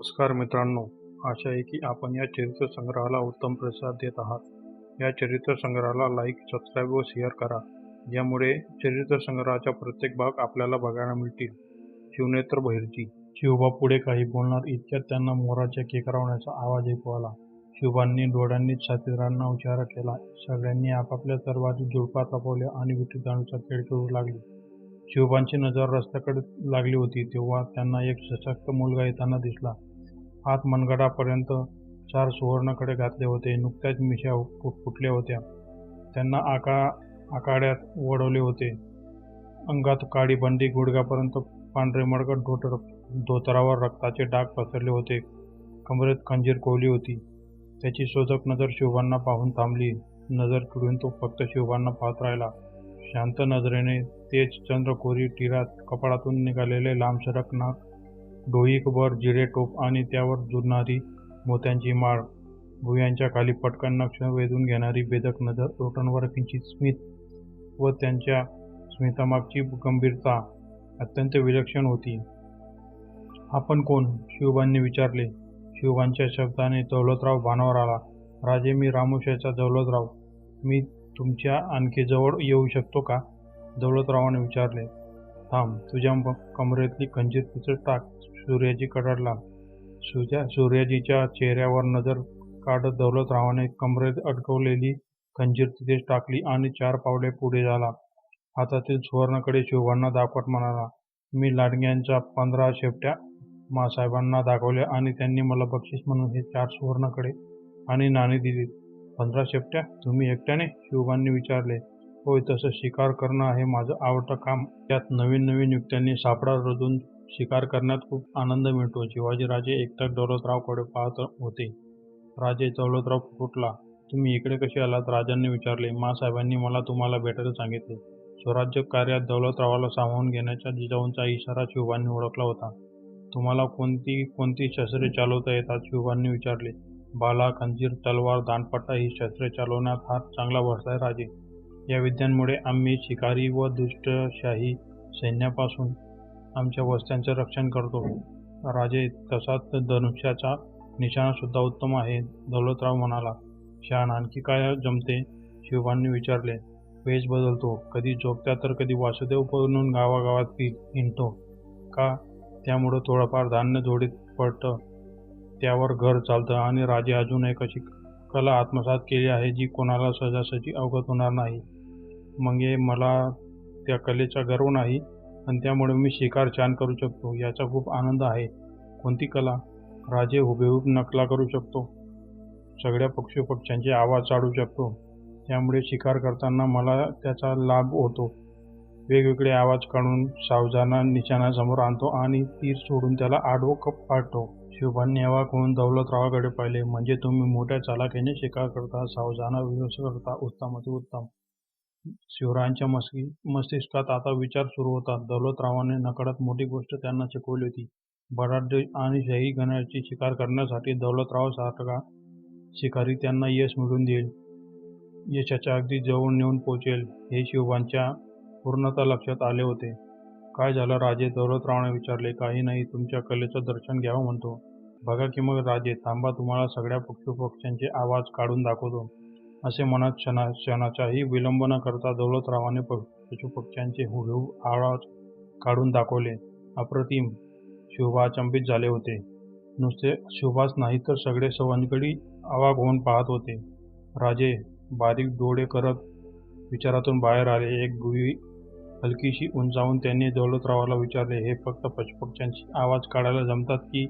नमस्कार मित्रांनो, आशा आहे की आपण या चरित्रसंग्रहाला उत्तम प्रतिसाद देत आहात. या चरित्रसंग्रहाला लाईक, सबस्क्राईब व शेअर करा. यामुळे चरित्रसंग्रहाचा प्रत्येक भाग आपल्याला बघायला मिळतील. शिवनेत्र बहिर्जी. शिवबा पुढे काही बोलणार इतक्यात त्यांना मोराच्या केकरावण्याचा आवाज ऐकू आला. शिवबांनी डोळ्यांनी साथीदारांना इशारा केला. सगळ्यांनी आपापल्या तलवारी जुळपात लपवल्या आणि विटीदांडूचा खेळ करू लागले. शिवबांची नजर रस्त्याकडे लागली होती तेव्हा त्यांना एक सशक्त मुलगा येताना दिसला. हात मनगटापर्यंत 4 सुवर्णकडे घातले होते. नुकत्याच मिशा फुटल्या होत्या. त्यांना आखाड्यात वळवले होते. अंगात काळी बंडी, गुडघ्यापर्यंत पांढरे मडकट धोतरावर रक्ताचे डाग पसरले होते. कमरेत खंजीर कोवली होती. त्याची शोधक नजर शिवबांना पाहून थांबली. नजर खिळून तो फक्त शिवबांना पाहत राहिला. शांत नजरेने तेज चंद्रकोरी टिरात, कपाळातून निघालेले लांबसडक नाक, डोईकभर जिरे टोप आणि त्यावर झुलणारी मोत्यांची माळ, भुयांच्या खाली पटकन नक्ष वेधून घेणारी बेधक नजर, ओठांवर किंचित स्मित व त्यांच्या स्मितामागची गंभीरता अत्यंत विलक्षण होती. आपण कोण? शिवबांनी विचारले. शिवबांच्या शब्दाने दौलतराव भानावर आला. राजे, मी रामोश्याचा दौलतराव. मी तुमच्या आणखी जवळ येऊ शकतो का? दौलतरावाने विचारले. थांब, तुझ्या कमरेतली खंजीर तिथं टाक. सूर्याजी कडाडला. सूर्याजीच्या चेहऱ्यावर नजर काढत दौलतरावाने कमरेत अडकवलेली खंजीर तिथेच टाकली आणि 4 पावले पुढे झाला. हातातील सुवर्णकडे शिवबांना दाखवत म्हणाला, मी लाडग्यांच्या 15 शेपट्या मासाहेबांना दाखवल्या आणि त्यांनी मला बक्षीस म्हणून हे 4 सुवर्णकडे आणि नाणी दिली. 15 शेपट्या? तुम्ही एकट्याने? शिवबांनी विचारले. होय, तसं शिकार करणं आहे माझं आवडतं काम. त्यात नवीन नवीन युक्त्यांनी सापळा रचून शिकार करण्यात खूप आनंद मिळतो. शिवाजीराजे एकटक दौलतरावकडे पाहत होते. राजे, दौलतराव फुटला. तुम्ही इकडे कसे आलात? राजांनी विचारले. मासाहेबांनी मला तुम्हाला भेटायला सांगितले. स्वराज्य कार्यात दौलतरावाला सामावून घेण्याचा जिजाऊंचा इशारा शिवबांनी ओळखला होता. तुम्हाला कोणती शस्त्रे चालवता येतात? शिवबांनी विचारले. भाला, खंजीर, तलवार, दांडपट्टा ही शस्त्रे चालवण्यात हात चांगला बसलाय राजे. या विद्यांमुळे आम्ही शिकारी व दुष्टशाही सैन्यापासून आमच्या वस्त्यांचे रक्षण करतो. राजे, तसाच धनुष्याचा निशाणा सुद्धा उत्तम आहे. दौलतराव म्हणाला. शान, आणखी काय जमते? शिवबांनी विचारले. वेश बदलतो. कधी झोपत्या तर कधी वासुदेव बनून गावागावात हिंडतो. का? त्यामुळं थोडंफार धान्य जोडीत पडतं. त्यावर घर चालतं. आणि राजे, अजून एक अशी कला आत्मसात केली आहे जी कोणाला सहजासहजी अवगत होणार नाही. मग मला त्या कलेचा गर्व नाही, आणि त्यामुळे मी शिकार छान करू शकतो याचा खूप आनंद आहे. कोणती कला? राजे, हुबेहूब नकला करू शकतो. सगळ्या पक्षोपक्ष्यांचे आवाज काढू शकतो. त्यामुळे शिकार करताना मला त्याचा लाभ होतो. वेगवेगळे आवाज काढून सावजाना निशाणासमोर आणतो आणि तीर सोडून त्याला आडवं पाडतो. शिवबांनी अवाक होऊन दौलतरावाकडे पाहिले. म्हणजे तुम्ही मोठ्या चालाखीने शिकार करता, सावजाना व्यवसाय करता. उत्तमच उत्तम. शिवरायांच्या मस्तिष्कात आता विचार सुरू होता. दौलतरावाने नकळत मोठी गोष्ट त्यांना शिकवली होती. बलाढ्य आणि शाही गणाची शिकार करण्यासाठी दौलतरावासारखा शिकारी त्यांना यश मिळवून देईल, यशाच्या अगदी जवळ नेऊन पोचेल, हे शिवबांच्या पूर्णतः लक्षात आले होते. काय झालं राजे? दौलतरावाने विचारले. काही नाही, तुमच्या कलेचं दर्शन घ्यावं म्हणतो. बघा की मग राजे. थांबा, तुम्हाला सगळ्या पक्षोपक्ष्यांचे आवाज काढून दाखवतो. असे म्हणत क्षणाचाही विलंब न करता दौलतरावाने पशुपक्ष्यांचे हुबेहूब आवाज काढून दाखवले. अप्रतिम. शिवबा अचंबित झाले होते. नुसते शिवबाच नाही तर सगळे सवंगडी अवाक होऊन पाहत होते. राजे बारीक डोळे करत विचारातून बाहेर आले. एक भुई हलकीशी उंचावून त्यांनी दौलतरावाला विचारले. हे फक्त पशुपक्ष्यांचे आवाज काढायला जमतात की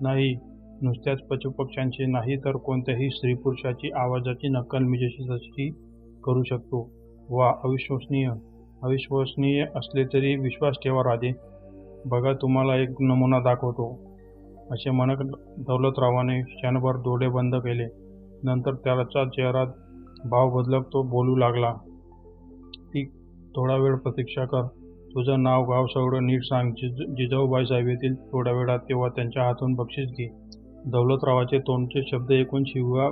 नाही? नुसत्याच पशुपक्ष्यांचे नाही तर कोणत्याही स्त्री पुरुषाची आवाजाची नक्कल मी जशी करू शकतो. वा, अविश्वसनीय. अविश्वसनीय असले तरी विश्वास ठेवा राजे. बघा, तुम्हाला एक नमुना दाखवतो. असे म्हणत दौलतरावाने क्षणभर डोळे बंद केले. नंतर त्याचा चेहरा भाव बदलत तो बोलू लागला. ती थोडा वेळ प्रतीक्षा कर. तुझं नाव गाव सगळं नीट सांग. जिजाऊबाई साहेब येतील थोड्या वेळात, तेव्हा त्यांच्या हातून बक्षीस घे. दौलतरावाचे तोंडचे शब्द ऐकून शिवबा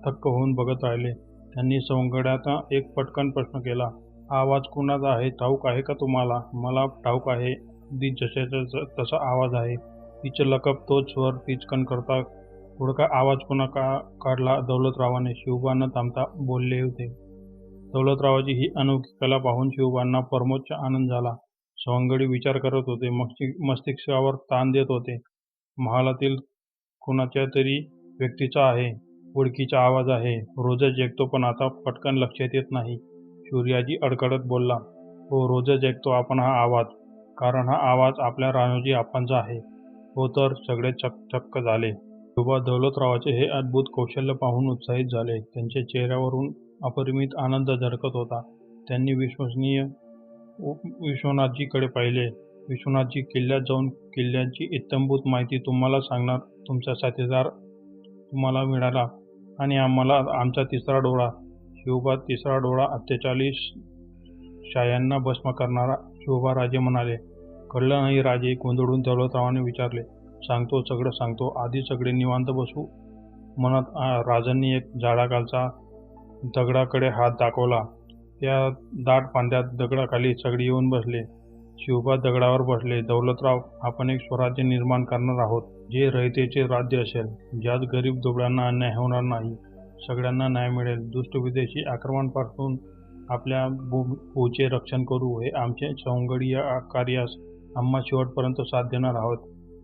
थक्क होऊन बघत राहिले. त्यांनी सवंगड्याचा एक पटकन प्रश्न केला. हा आवाज कुणाचा आहे? ठाऊक आहे का तुम्हाला? मला ठाऊक आहे. अगदी जशाचा तसा आवाज आहे. तिचं लकब तोच स्वर तीच कणखरता थोडका आवाज पुन्हा काढला दौलतरावाने. शिवबा न थांबता बोलले होते. दौलतरावाची ही अनोखी कला पाहून शिवबांना परमोच्च आनंद झाला. सवंगडी विचार करत होते, मस्तिष्कावर ताण देत होते. महालातील कुणाच्या तरी व्यक्तीचा आहे, ओळखीचा आवाज आहे. रोजच ऐकतो पण आता पटकन लक्षात येत नाही. सूर्याजी अडखडत बोलला, हो रोजच ऐकतो आपण हा आवाज, कारण हा आवाज आपल्या राणोजी आप्पांचा आहे. हो तर सगळे चक्क झाले. शिवबा दौलतरावाचे हे अद्भुत कौशल्य पाहून उत्साहित झाले. त्यांच्या चेहऱ्यावरून अपरिमित आनंद झळकत होता. त्यांनी विश्वनाथजीकडे पाहिले. विश्वनाथजी, किल्ल्यात जाऊन किल्ल्याची इत्थंभूत माहिती तुम्हाला सांगणार तुमचा साथीदार तुम्हाला मिळाला आणि आम्हाला आमचा तिसरा डोळा. शिवबा तिसरा डोळा अत्याचारी शायांना भस्म करणारा. शिवबा राजे म्हणाले. कळलं नाही राजे, गोंधळून दौलतरावाने विचारले. सांगतो, सगळं सांगतो. आधी सगळे निवांत बसू म्हणत राजांनी एक झाडाखालचा दगडाकडे हात दाखवला. त्या दाट फांद्यात दगडाखाली सगळे येऊन बसले. शिवबा दगडावर बसले. दौलतराव, आपण एक स्वराज्य निर्माण करणार आहोत, जे रयतेचे राज्य असेल, ज्यात गरीब दुबळ्यांना अन्याय होणार नाही, सगळ्यांना न्याय मिळेल. दुष्ट विदेशी आक्रमणापासून आपल्या भूचे रक्षण करू. हे आमचे सवंगडी. या कार्यास आम्हा शेवटपर्यंत साथ देणार आहोत.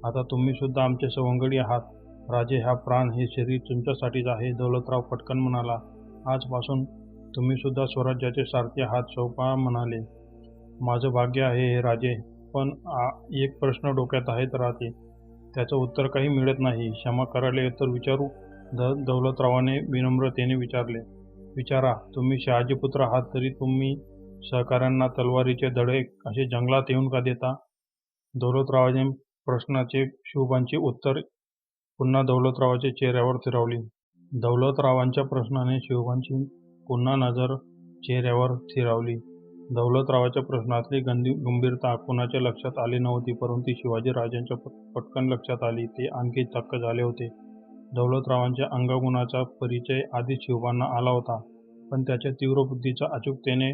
आता तुम्ही सुद्धा आमचे सवंगडी आहात. राजे, हा प्राण, हे शरीर तुमच्यासाठीच आहे. दौलतराव पटकन म्हणाला, आजपासून तुम्ही सुद्धा स्वराज्याचे सारथी आहात. शिवबा म्हणाले, माझं भाग्य आहे हे राजे, पण एक प्रश्न डोक्यात आहेत राहते, त्याचं उत्तर काही मिळत नाही. क्षमा करायला तर विचारू? दौलतरावाने विनम्रतेने विचारले. विचारा. तुम्ही शहाजीपुत्र आहात तरी तुम्ही सहकाऱ्यांना तलवारीचे धडे असे जंगलात येऊन का देता? दौलतरावाने प्रश्नाचे शिवबांची उत्तर पुन्हा दौलतरावाच्या चेहऱ्यावर फिरवली. दौलतरावांच्या प्रश्नाने शिवबांची पुन्हा नजर चेहऱ्यावर स्थिरावली. दौलतरावाच्या प्रश्नातली गंभीरता कुणाच्या लक्षात आली नव्हती, परंतु शिवाजी राजांच्या पटकन लक्षात आली. ते आणखी थक्क झाले होते. दौलतरावांच्या अंगगुणाचा परिचय आधीच शिवबांना आला होता, पण त्याच्या तीव्र बुद्धीचा अचूकतेने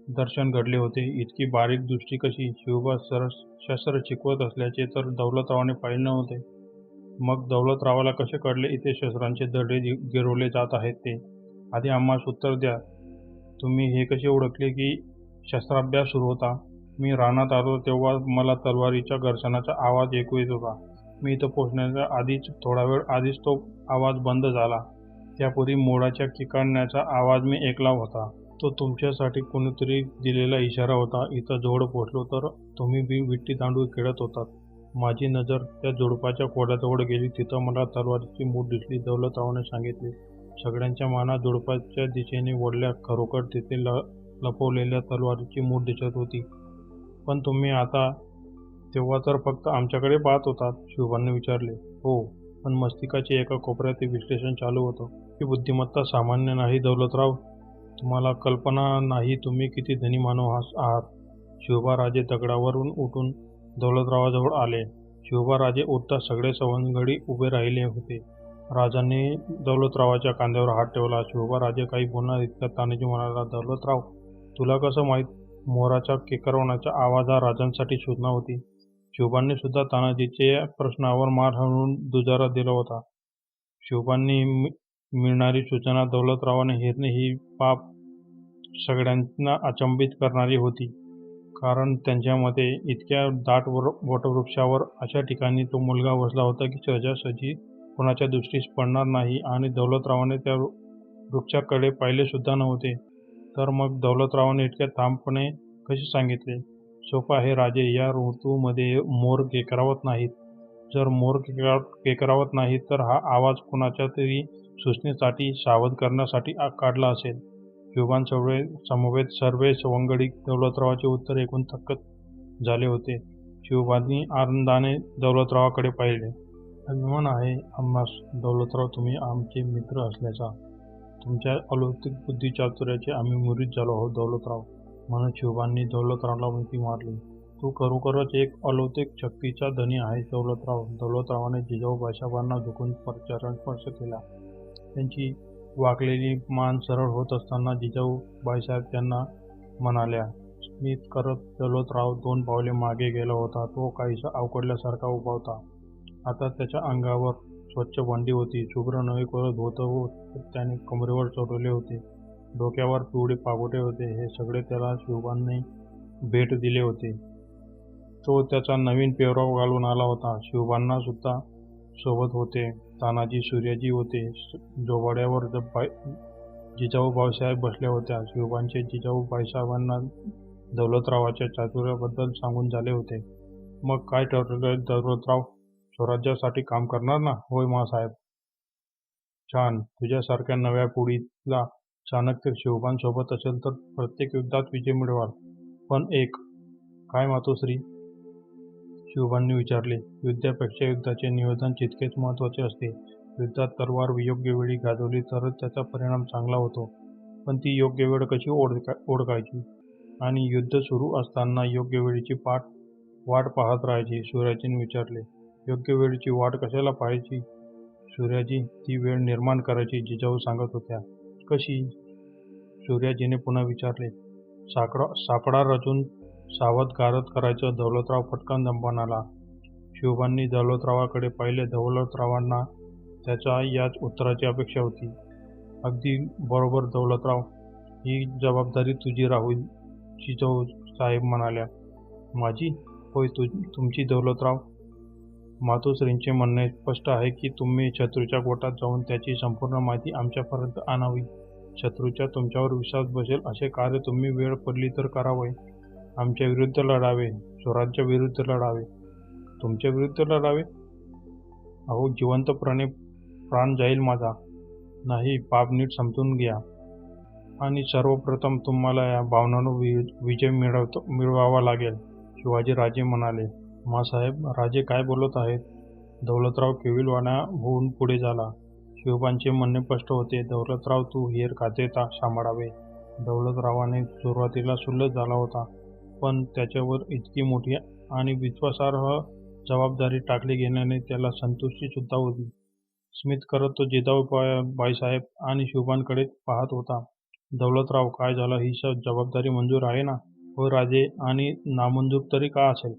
दर्शन घडले होते. इतकी बारीक दृष्टी कशी? शिवबा शस्त्र शिकवत असल्याचे तर दौलतरावाने पाहिले नव्हते. मग दौलतरावाला कसे कळले इथे शस्त्रांचे धडे गिरवले जात आहेत ते? आधी आम्हास उत्तर द्या. तुम्ही हे कसे ओळखले की शस्त्राभ्यास सुरू होता? मी रानात आलो तेव्हा मला तलवारीच्या घर्षणाचा आवाज ऐकू येत होता. मी इथं पोहोचण्याच्या आधीच थोडा वेळ आधीच तो आवाज बंद झाला. त्यापूर्वी मोराच्या किकारण्याचा आवाज मी ऐकला होता. तो तुमच्यासाठी कोणीतरी दिलेला इशारा होता. इथं जवळ पोहोचलो तर तुम्ही विट्टी दांडू खेळत होतात. माझी नजर त्या झुडपाच्या खोडाजवळ गेली. तिथं मला तलवारीची मूठ दिसली. दौलतरावाने सांगितले. सगळ्यांच्या माना झुडपाच्या दिशेने वळल्या. खरोखर तिथे लपवलेल्या तलवारीची मूठ दिसत होती. पण तुम्ही आता तेव्हा तर फक्त आमच्याकडे पाहत होतात? शिवबांनी विचारले. हो, पण मस्तिष्काचे एका कोपऱ्यात ते विश्लेषण चालू होतं. ही बुद्धिमत्ता सामान्य नाही दौलतराव. तुम्हाला कल्पना नाही तुम्ही किती धनी मानव आहात. शिवबा राजे दगडावरून उठून दौलतरावाजवळ आले. शिवबा राजे उठता सगळे सवंगडी उभे राहिले होते. राजांनी दौलतरावाच्या खांद्यावर हात ठेवला. शिवबा राजे काही बोलणार इतक्यात तानाजी म्हणाला, दौलतराव, तुला कसं माहीत? मोराच्या केकरवण्याचा आवाज हा राजांसाठी सूचना होती. शिवबांनी सुद्धा तानाजीच्या प्रश्नावर मार हाणून दुजारा दिला होता. शिवबांनी मिळणारी सूचना दौलतरावाने हेरणे ही बाब सगळ्यांना अचंबित करणारी होती. कारण त्यांच्या मते इतक्या दाट वटवृक्षावर अशा ठिकाणी तो मुलगा बसला होता की सहजासहजी कोणाच्या दृष्टीस पडणार नाही आणि दौलतरावाने त्या वृक्षाकडे पाहिले सुद्धा नव्हते. तर मग दौलतरावाने इतक्या ठामपणे कसे सांगितले? सोपं आहे राजे, या ऋतूमध्ये मोर केकरावत नाहीत. जर मोर केकरावत नाहीत तर हा आवाज कुणाच्या तरी सूचनेसाठी, सावध करण्यासाठी काढला असेल. शिवबांसमवेत सर्व सवंगडी दौलतरावाचे उत्तर ऐकून थक्क झाले होते. शिवबांनी आनंदाने दौलतरावाकडे पाहिले. अभिमान आहे आम्हास दौलतराव तुम्ही आमचे मित्र असल्याचा. तुमच्या अलौकिक बुद्धिचातुर्याचे आम्ही मुरीद झालो आहोत दौलतराव, म्हणून शिवबांनी दौलतरावला मिठी मारली. तू खरोखरच एक अलौकिक शक्तीचा धनी आहेस दौलतराव. दौलतरावाने जिजाऊ बाईसाहेबांना झुकून चरणस्पर्श केला. त्यांची वाकलेली मान सरळ होत असताना जिजाऊ बाईसाहेब त्यांना म्हणाल्या. स्मित करत दौलतराव 2 पावले मागे गेला होता. तो काहीसा अवघडल्यासारखा उभा होता. आता त्याच्या अंगावर स्वच्छ भांडी होती, शुभ्र नवे कोरं धोतर त्याने कमरेवर चढवले होते, डोक्यावर पिवळे पागोटे होते. हे सगळे त्याला शिवबांनी भेट दिले होते. तो त्याचा नवीन पेहराव घालून आला होता. शिवबांना सुद्धा सोबत होते. तानाजी, सूर्याजी होते. जोबाड्यावर जिजाऊ बाईसाहेब बसल्या होत्या. शिवबांचे जिजाऊ बाईसाहेबांना दौलतरावाच्या चातुर्याबद्दल सांगून झाले होते. मग काय ठरवलं दौलतराव? स्वराज्यासाठी काम करणार ना? होय माँसाहेब. छान. तुझ्यासारख्या नव्या पिढीला चाणक्य शिवबांसोबत असेल तर प्रत्येक युद्धात विजय मिळवाल. पण एक. काय मातोश्री? शिवबांनी विचारले. युद्धापेक्षा युद्धाचे नियोजन तितकेच महत्त्वाचे असते. युद्धात तलवार योग्य वेळी गाजवली तरच त्याचा परिणाम चांगला होतो. पण ती योग्य वेळ कशी ओळखायची? आणि युद्ध सुरू असताना योग्य वेळीची वाट पाहत राहायची. सूर्याजीने विचारले. योग्य वेळीची वाट कशाला पाहायची? सूर्याजी, ती वेळ निर्माण करायची, जिजाऊ सांगत होत्या. कशी? सूर्याजीने पुन्हा विचारले. सापळा रचून सावध गारद करायचं. दौलतराव पटकन म्हणाला. शिवबांनी दौलतरावाकडे पाहिले. दौलतरावांना त्याच्या याच उत्तराची अपेक्षा होती. अगदी बरोबर दौलतराव, ही जबाबदारी तुझी राहील, जिजाऊ साहेब म्हणाल्या. माझी? होय, तुमची दौलतराव. मातोश्रींचे म्हणणे स्पष्ट आहे की तुम्ही शत्रूच्या गोटात जाऊन त्याची संपूर्ण माहिती आमच्यापर्यंत आणावी. शत्रूच्या तुमच्यावर विश्वास बसेल असे कार्य तुम्ही वेळ पडली तर करावे. आमच्या विरुद्ध लढावे, स्वराज्या विरुद्ध लढावे. तुमच्या विरुद्ध लढावे? अहो, जिवंतपणे प्राण जाईल माझा. नाही, पाप नीट समजून घ्या. आणि सर्वप्रथम तुम्हाला या भावनांवर विजय मिळवावा लागेल, शिवाजी राजे म्हणाले. माँसाहेब, राजे काय बोलत आहेत? दौलतराव केविलवाणा होऊन पुढे झाला. शिवबांचे म्हणणे स्पष्ट होते. दौलतराव, तू हेर खाते सांभाळावे. दौलतरावाने सुरुवातीला सुल्लत झाला होता, पण त्याच्यावर इतकी मोठी आणि विश्वासार्ह जबाबदारी टाकली गेल्याने त्याला संतुष्टी सुद्धा होती. स्मित करत तो जिजाऊ बाईसाहेब आणि शिवबांकडे पाहत होता. दौलतराव, काय झालं? ही जबाबदारी मंजूर आहे ना? हो राजे, आणि नामंजूर तरी का असेल?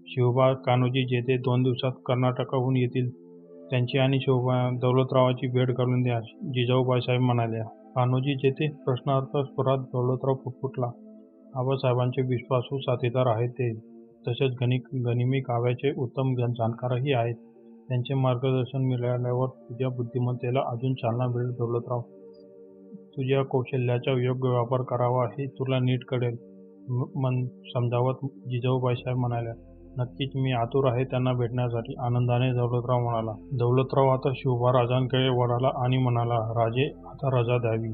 शिवबा, कान्होजी जेथे 2 दिवसात कर्नाटकाहून येतील त्यांची आणि दौलतरावाची भेट घालून द्या, जिजाऊ बाईसाहेब म्हणाल्या. कान्होजी जेथे? प्रश्नार्थ स्वरात दौलतराव पुटपुटला. आबासाहेबांचे विश्वासू साथीदार आहेत ते. तसेच गनिमी काव्याचे उत्तम जाणकारही आहेत. त्यांचे मार्गदर्शन मिळाल्यावर तुझ्या बुद्धिमत्तेला अजून चालना मिळेल दौलतराव. तुझ्या कौशल्याचा योग्य वापर करावा हे तुला नीट कळेल, समजावत जिजाऊ बाईसाहेब म्हणाल्या. नक्कीच, मी आतुर आहे त्यांना भेटण्यासाठी, आनंदाने दौलतराव म्हणाला. दौलतराव आता शिवबा राजांकडे वळाला आणि म्हणाला. राजे, आता रजा द्यावी.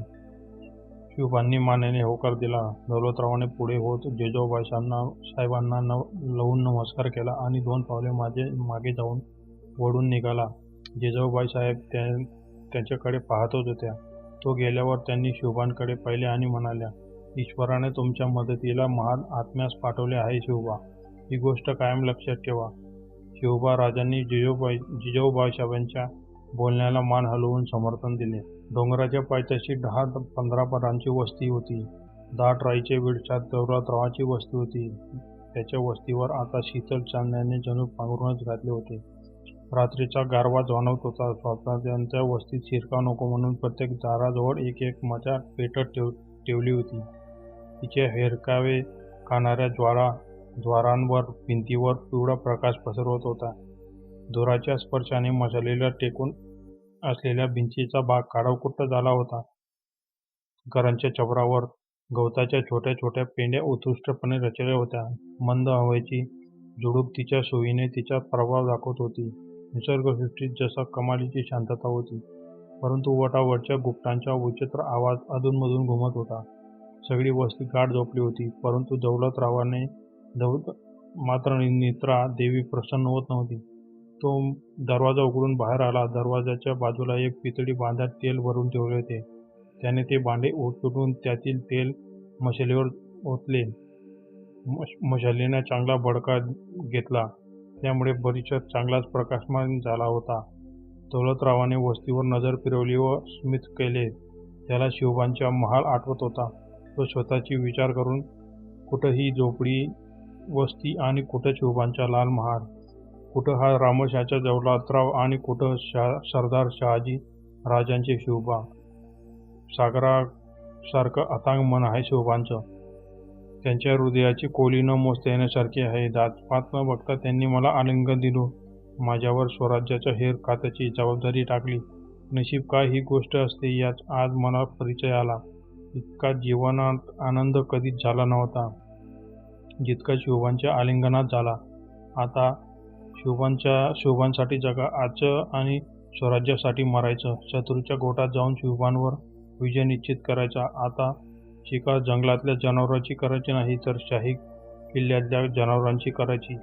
शिवबांनी मानेने होकार दिला. दौलतरावाने पुढे होत जिजाऊ बाईसाहेबांना लवून नमस्कार केला आणि 2 पावले मागे जाऊन वळून निघाला. जिजाऊ बाईसाहेब त्याच्याकडे पाहतच होत्या. तो गेल्यावर त्यांनी शिवबांकडे पाहिले आणि म्हणाल्या. ईश्वराने तुमच्या मदतीला महान आत्म्यास पाठवले आहे शिवबा. ही गोष्ट कायम लक्षात ठेवा. शिवबा राजांनी जिजाऊ बाईसाहेबांच्या बोलण्याला मान हलवून समर्थन दिले. डोंगराच्या पायथ्याशी 10-15 परांची वस्ती होती. दाट राईचे विळशात दौलतरावाची वस्ती होती. त्याच्या वस्तीवर आता शीतल चांदण्याने जणू पांघरूनच घातले होते. रात्रीचा गारवा जाणवत होता. स्वातंत्र्यांच्या वस्तीत शिरकाव नको म्हणून प्रत्येक दाराजवळ एक मजा पेटत ठेवली होती. तिचे हेरकावे खाणाऱ्या द्वारांवर, भिंतीवर पिवळा प्रकाश पसरवत होता. धुराच्या स्पर्शाने मशालीला टेकून असलेल्या भिंतीचा भाग काळाकुट्ट झाला होता. घरांच्या छपरावर गवताच्या छोट्या छोट्या पेंड्या उत्कृष्टपणे रचल्या होत्या. मंद हवेची झुळूक तिच्या सोयीने तिचा प्रभाव दाखवत होती. निसर्गसृष्टीत जसा कमालीची शांतता होती, परंतु वटावरच्या गुप्तांचा विचित्र आवाज अधूनमधून घुमत होता. सगळी वस्ती गाढ झोपली होती, परंतु दौलतरावाने मात्र निद्रा देवी प्रसन्न होत नव्हती. तो दरवाजा उघडून बाहेर आला. दरवाजाच्या बाजूला एक पितळी भांड्यात तेल भरून ठेवले होते. त्याने ते भांडे उचलून त्यातील तेल मशालीवर ओतले. मशालीने चांगला भडका घेतला, त्यामुळे परिसर चांगलाच प्रकाशमान झाला होता. दौलतरावाने वस्तीवर नजर फिरवली व स्मित केले. त्याला शिवबांचा महाल आठवत होता. तो स्वतःची विचार करून, कुठं ही झोपडी वस्ती आणि कुठं शिवबांचा लाल महाल. कुठं हा रामोशाचा दौलतराव आणि कुठं सरदार शहाजी राजांचे शिवबा. सागरासारखं अथांग मन आहे शिवबांचं. त्यांच्या हृदयाची खोली न मोजता येण्यासारखी आहे. जातपात न बघता त्यांनी मला आलिंगन दिलं. माझ्यावर स्वराज्याच्या हेर खात्याची जबाबदारी टाकली. नशीब काय ही गोष्ट असते याचा आज मला परिचय आला. इतका जीवनात आनंद कधीच झाला नव्हता, जितका शिवबांच्या आलिंगनात झाला. आता शिवबांसाठी जगायचं आणि स्वराज्यासाठी मरायचं. शत्रूच्या गोटात जाऊन शिवबांवर विजय निश्चित करायचा. आता शिकार जंगलातल्या जनावरांची करायची नाही, तर शाही किल्ल्यातल्या जनावरांची करायची.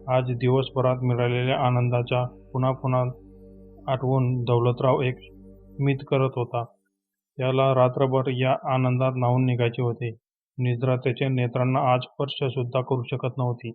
आज दिवसभरात मिळालेल्या आनंदाचा पुन्हा पुन्हा आठवून दौलतराव एक स्मित करत होता. त्याला रात्रभर या आनंदात न्हाऊन निघायचे होते. निद्रा त्याच्या नेत्रांना आज स्पर्श सुद्धा करू शकत नव्हती.